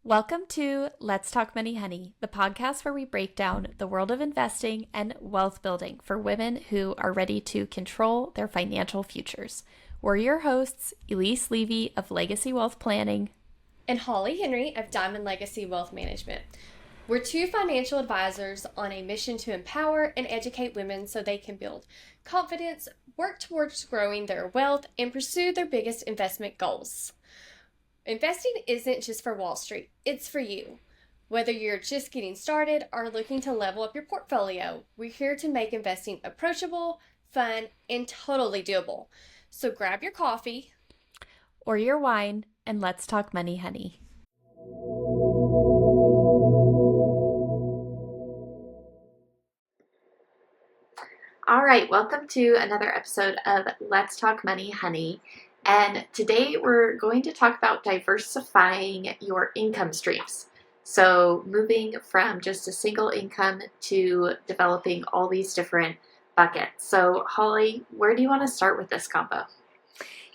Welcome to Let's Talk Money Honey, the podcast where we break down the world of investing and wealth building for women who are ready to control their financial futures. We're your hosts, Elise Levy of Legacy Wealth Planning and Holly Henry of Diamond Legacy Wealth Management. We're two financial advisors on a mission to empower and educate women so they can build confidence, work towards growing their wealth, and pursue their biggest investment goals. Investing isn't just for Wall Street, it's for you. Whether you're just getting started or looking to level up your portfolio, we're here to make investing approachable, fun, and totally doable. So grab your coffee or your wine and let's talk money, honey. All right, welcome to another episode of Let's Talk Money, Honey. And today we're going to talk about diversifying your income streams. So moving from just a single income to developing all these different buckets. So Holly, where do you want to start with this combo?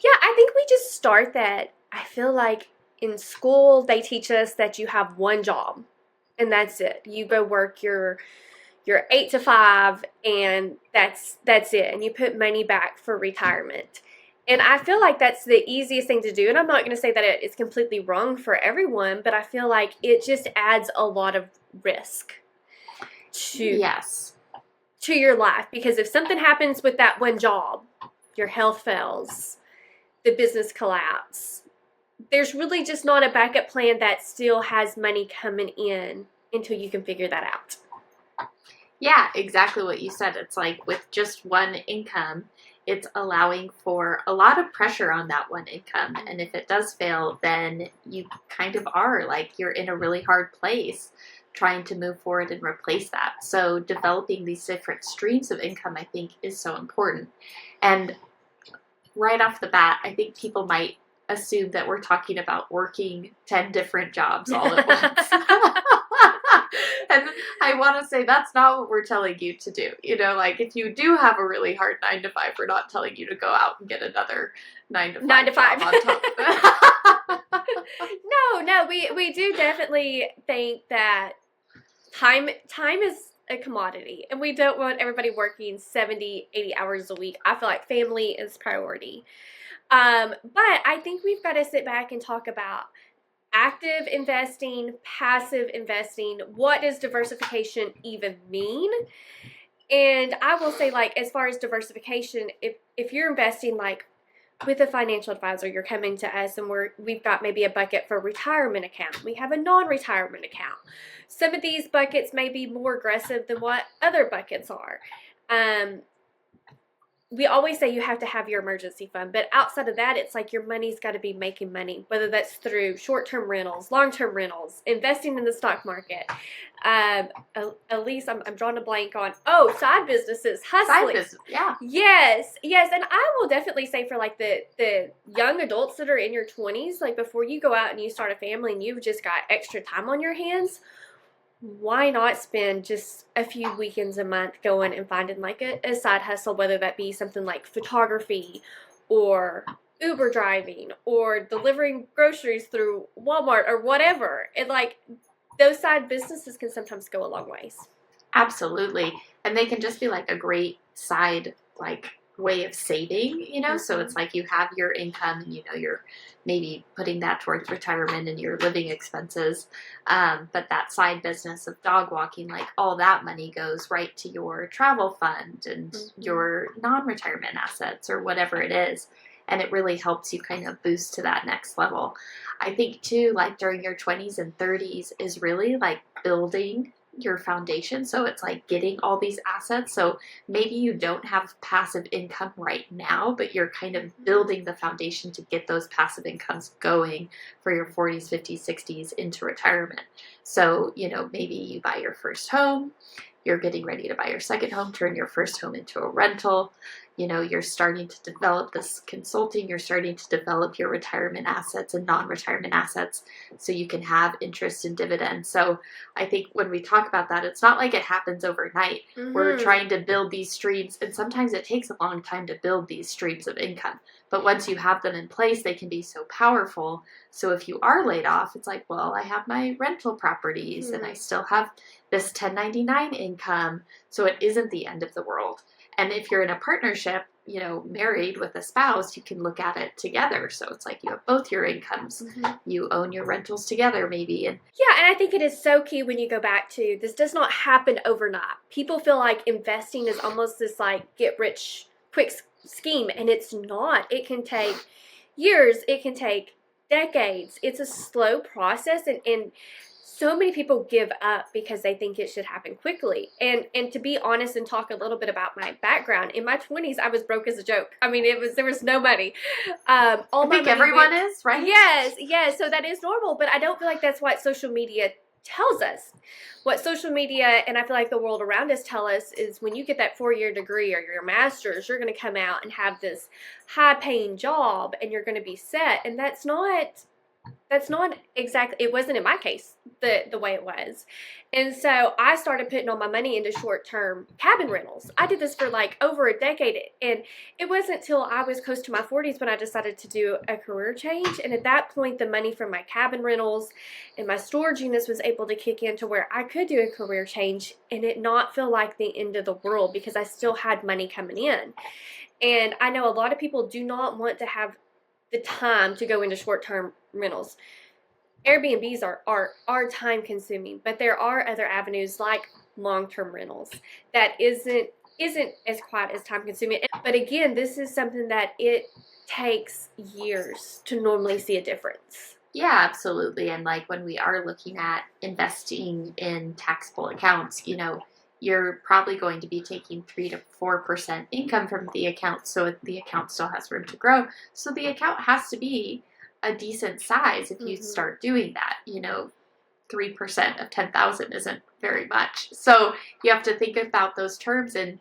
Yeah, I think we just start that. I feel like in school they teach us that you have one job and that's it. You go work your 8 to 5 and that's it. And you put money back for retirement. And I feel like that's the easiest thing to do. And I'm not going to say that it's completely wrong for everyone, but I feel like it just adds a lot of risk to your life. Because if something happens with that one job, your health fails, the business collapse, there's really just not a backup plan that still has money coming in until you can figure that out. Yeah, exactly what you said. It's like with just one income, it's allowing for a lot of pressure on that one income. And if it does fail, then you kind of are like you're in a really hard place trying to move forward and replace that. So developing these different streams of income, I think, is so important. And right off the bat, I think people might assume that we're talking about working 10 different jobs all at once. And I want to say that's not what we're telling you to do. You know, like if you do have a really hard 9 to 5, we're not telling you to go out and get another 9 to 5. 9 to 5 on top of that. No, we do definitely think that time is a commodity, and we don't want everybody working 70, 80 hours a week. I feel like family is priority. But I think we've got to sit back and talk about active investing, passive investing. What does diversification even mean? And I will say, like, as far as diversification, if you're investing like with a financial advisor, you're coming to us and we've got maybe a bucket for retirement account. We have a non-retirement account. Some of these buckets may be more aggressive than what other buckets are. We always say you have to have your emergency fund, but outside of that, it's like your money's got to be making money, whether that's through short-term rentals, long-term rentals, investing in the stock market. Elise, I'm drawing a blank on, side businesses, hustling. Side business, yeah. Yes, and I will definitely say for like the young adults that are in your 20s, like before you go out and you start a family and you've just got extra time on your hands, why not spend just a few weekends a month going and finding like a side hustle, whether that be something like photography or Uber driving or delivering groceries through Walmart or whatever. And like those side businesses can sometimes go a long ways. Absolutely. And they can just be like a great side like way of saving, you know? Mm-hmm. So it's like you have your income and, you know, you're maybe putting that towards retirement and your living expenses. But that side business of dog walking, like all that money goes right to your travel fund and mm-hmm. your non-retirement assets or whatever it is. And it really helps you kind of boost to that next level. I think too, like during your 20s and 30s is really like building your foundation. So it's like getting all these assets. So maybe you don't have passive income right now, but you're kind of building the foundation to get those passive incomes going for your 40s, 50s, 60s into retirement. So, you know, maybe you buy your first home, you're getting ready to buy your second home, turn your first home into a rental. you're starting to develop this consulting, you're starting to develop your retirement assets and non-retirement assets so you can have interest and dividends. So I think when we talk about that, it's not like it happens overnight. Mm-hmm. We're trying to build these streams, and sometimes it takes a long time to build these streams of income. But once you have them in place, they can be so powerful. So if you are laid off, it's like, well, I have my rental properties and I still have this 1099 income. So it isn't the end of the world. And if you're in a partnership, married with a spouse, you can look at it together. So it's like you have both your incomes. You own your rentals together maybe. And I think it is so key when you go back to this does not happen overnight. People feel like investing is almost this like get rich quick scheme, and it's not. It can take years. It can take decades. It's a slow process, and so many people give up because they think it should happen quickly. And to be honest and talk a little bit about my background, in my 20s, I was broke as a joke. I mean, there was no money. I think everyone is, right? Yes. So that is normal, but I don't feel like that's what social media tells us. What social media and I feel like the world around us tell us is when you get that 4-year degree or your master's, you're going to come out and have this high-paying job and you're going to be set. And that's not exactly, it wasn't in my case the way it was. And so I started putting all my money into short-term cabin rentals. I did this for like over a decade, and it wasn't till I was close to my 40s when I decided to do a career change. And at that point, the money from my cabin rentals and my storage units was able to kick in to where I could do a career change and it not feel like the end of the world because I still had money coming in. And I know a lot of people do not want to have the time to go into short-term rentals. Airbnbs are time consuming, but there are other avenues like long-term rentals that isn't as quite as time consuming. But again, this is something that it takes years to normally see a difference. Yeah, absolutely. And like when we are looking at investing in taxable accounts, you're probably going to be taking 3 to 4% income from the account. So the account still has room to grow. So the account has to be a decent size if you start doing that. 3% of 10,000 isn't very much. So you have to think about those terms and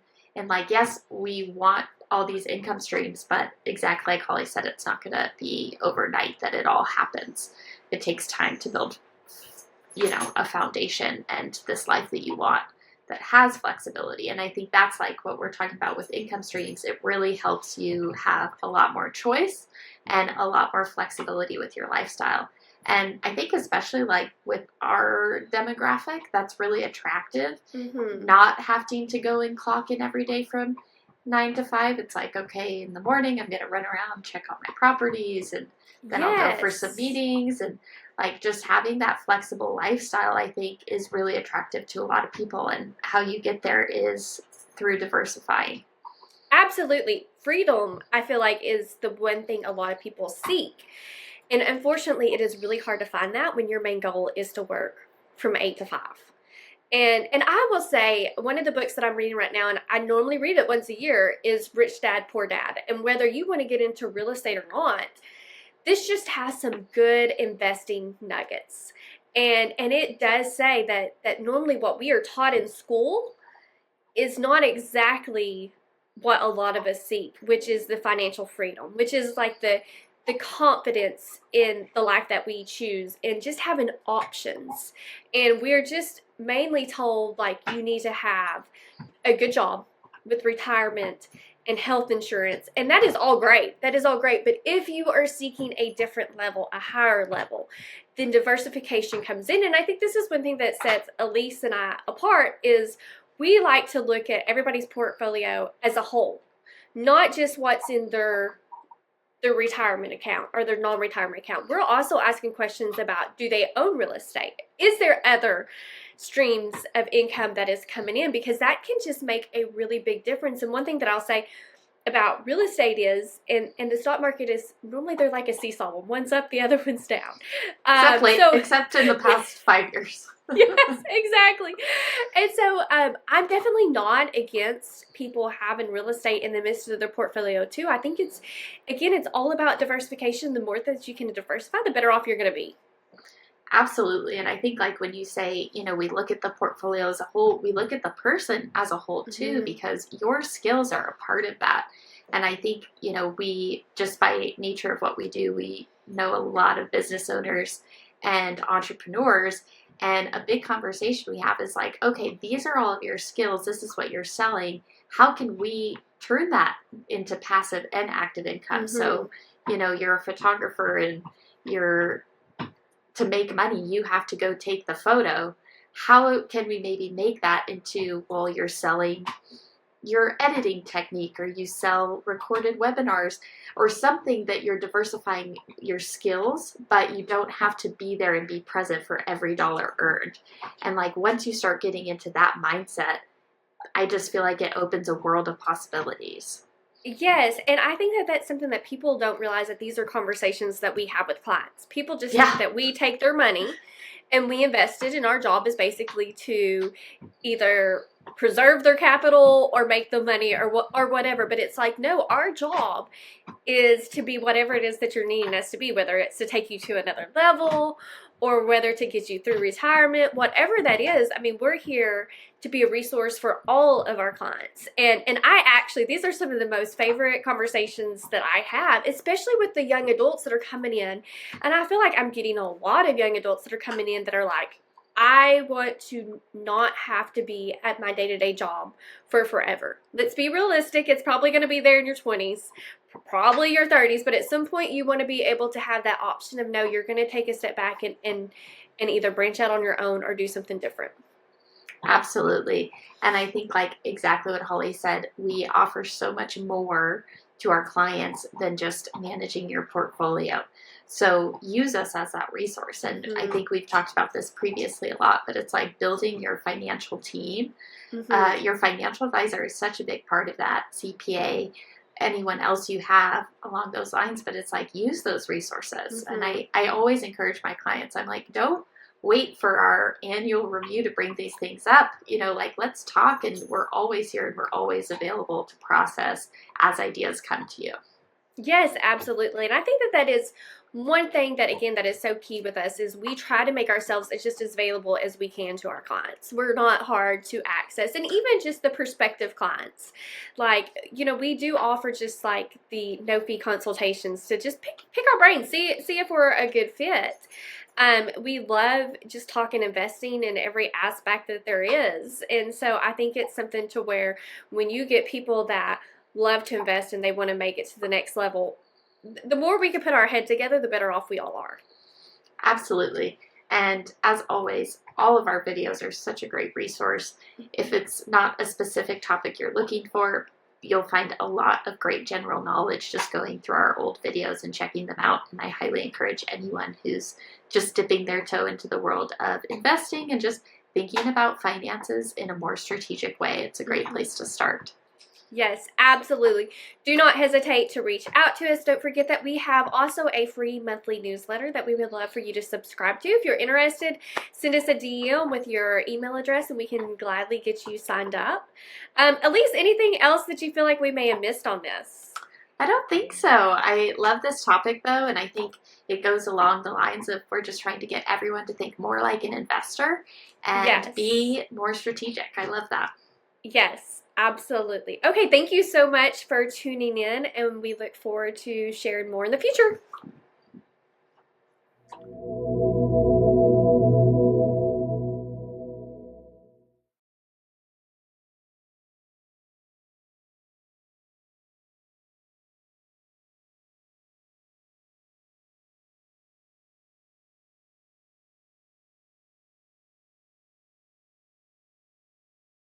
like, yes, we want all these income streams, but exactly like Holly said, it's not going to be overnight that it all happens. It takes time to build, a foundation and this life that you want that has flexibility. And I think that's like what we're talking about with income streams. It really helps you have a lot more choice and a lot more flexibility with your lifestyle. And I think especially like with our demographic, that's really attractive. Not having to go and clock in every day from 9 to 5. It's like, okay, in the morning, I'm going to run around, check out my properties, and then I'll go for some meetings. And like just having that flexible lifestyle, I think, is really attractive to a lot of people. And how you get there is through diversifying. Absolutely. Freedom, I feel like, is the one thing a lot of people seek. And unfortunately, it is really hard to find that when your main goal is to work from 8 to 5. And I will say, one of the books that I'm reading right now, and I normally read it once a year, is Rich Dad, Poor Dad. And whether you want to get into real estate or not, this just has some good investing nuggets. And it does say that normally what we are taught in school is not exactly what a lot of us seek, which is the financial freedom, which is like the confidence in the life that we choose and just having options. And we're just mainly told like you need to have a good job with retirement and health insurance. And that is all great. That is all great. But if you are seeking a different level, a higher level, then diversification comes in. And I think this is one thing that sets Elise and I apart is we like to look at everybody's portfolio as a whole, not just what's in their retirement account or their non-retirement account. We're also asking questions about, do they own real estate? Is there other streams of income that is coming in? Because that can just make a really big difference. And one thing that I'll say about real estate is, and the stock market is, normally they're like a seesaw. One's up, the other one's down. Except in the past 5 years. Yes, exactly. And so I'm definitely not against people having real estate in the midst of their portfolio too. I think it's all about diversification. The more that you can diversify, the better off you're going to be. Absolutely. And I think like when you say, we look at the portfolio as a whole, we look at the person as a whole too, because your skills are a part of that. And I think, we just by nature of what we do, we know a lot of business owners and entrepreneurs. And a big conversation we have is like, okay, these are all of your skills. This is what you're selling. How can we turn that into passive and active income? So, you're a photographer and to make money, you have to go take the photo. How can we maybe make that into, well, you're selling your editing technique, or you sell recorded webinars, or something that you're diversifying your skills, but you don't have to be there and be present for every dollar earned. And like once you start getting into that mindset, I just feel like it opens a world of possibilities. Yes, and I think that that's something that people don't realize, that these are conversations that we have with clients. People just think that we take their money and we invest it, and our job is basically to either preserve their capital or make the money or whatever. But it's like, no, our job is to be whatever it is that you're needing us to be, whether it's to take you to another level or whether to get you through retirement, whatever that is. I mean, we're here to be a resource for all of our clients. And I actually, these are some of the most favorite conversations that I have, especially with the young adults that are coming in. And I feel like I'm getting a lot of young adults that are coming in that are like, I want to not have to be at my day-to-day job for forever. Let's be realistic. It's probably going to be there in your 20s, probably your 30s, but at some point you want to be able to have that option of, no, you're going to take a step back and either branch out on your own or do something different. Absolutely. And I think like exactly what Holly said, we offer so much more to our clients than just managing your portfolio. So use us as that resource. And I think we've talked about this previously a lot, but it's like building your financial team. Your financial advisor is such a big part of that, CPA, anyone else you have along those lines, but it's like use those resources. And I always encourage my clients, I'm like, don't wait for our annual review to bring these things up. Like let's talk, and we're always here and we're always available to process as ideas come to you. Yes, absolutely. And I think that is one thing that, again, that is so key with us, is we try to make ourselves just as available as we can to our clients. We're not hard to access. And even just the prospective clients, like, we do offer just like the no fee consultations to just pick our brains, see if we're a good fit. We love just talking investing in every aspect that there is. And so I think it's something to where when you get people that love to invest and they want to make it to the next level, the more we can put our head together, the better off we all are. Absolutely. And as always, all of our videos are such a great resource. If it's not a specific topic you're looking for, you'll find a lot of great general knowledge just going through our old videos and checking them out. And I highly encourage anyone who's just dipping their toe into the world of investing and just thinking about finances in a more strategic way. It's a great place to start. Yes, absolutely. Do not hesitate to reach out to us. Don't forget that we have also a free monthly newsletter that we would love for you to subscribe to. If you're interested, send us a DM with your email address and we can gladly get you signed up. Elise, anything else that you feel like we may have missed on this? I don't think so. I love this topic though, and I think it goes along the lines of we're just trying to get everyone to think more like an investor and be more strategic. I love that. Yes. Absolutely. Okay, thank you so much for tuning in, and we look forward to sharing more in the future.